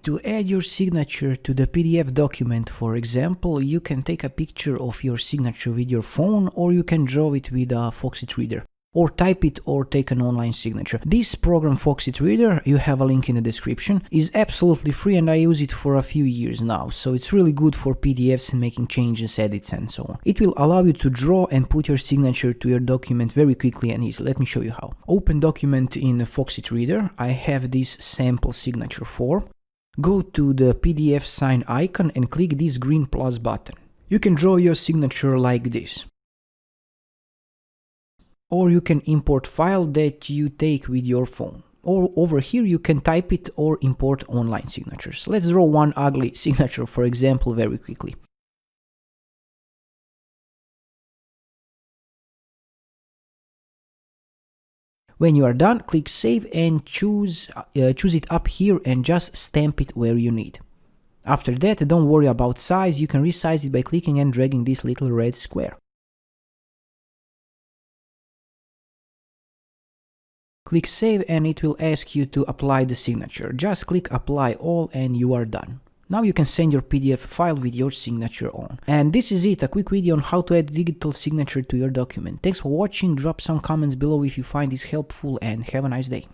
To add your signature to the PDF document, for example, you can take a picture of your signature with your phone, or you can draw it with a Foxit reader, or type it or take an online signature. This program Foxit Reader, you have a link in the description, is absolutely free and I use it for a few years now, so it's really good for PDFs and making changes, edits and so on. It will allow you to draw and put your signature to your document very quickly and easily. Let me show you how. Open document in Foxit Reader. I have this sample signature 4. Go to the PDF sign icon and click this green plus button. You can draw your signature like this. Or you can import file that you take with your phone. Or over here you can type it or import online signatures. Let's draw one ugly signature, for example, very quickly. When you are done, click Save and choose it up here and just stamp it where you need. After that, don't worry about size, you can resize it by clicking and dragging this little red square. Click Save and it will ask you to apply the signature. Just click Apply All and you are done. Now you can send your PDF file with your signature on. And this is it, a quick video on how to add digital signature to your document. Thanks for watching, drop some comments below if you find this helpful and have a nice day.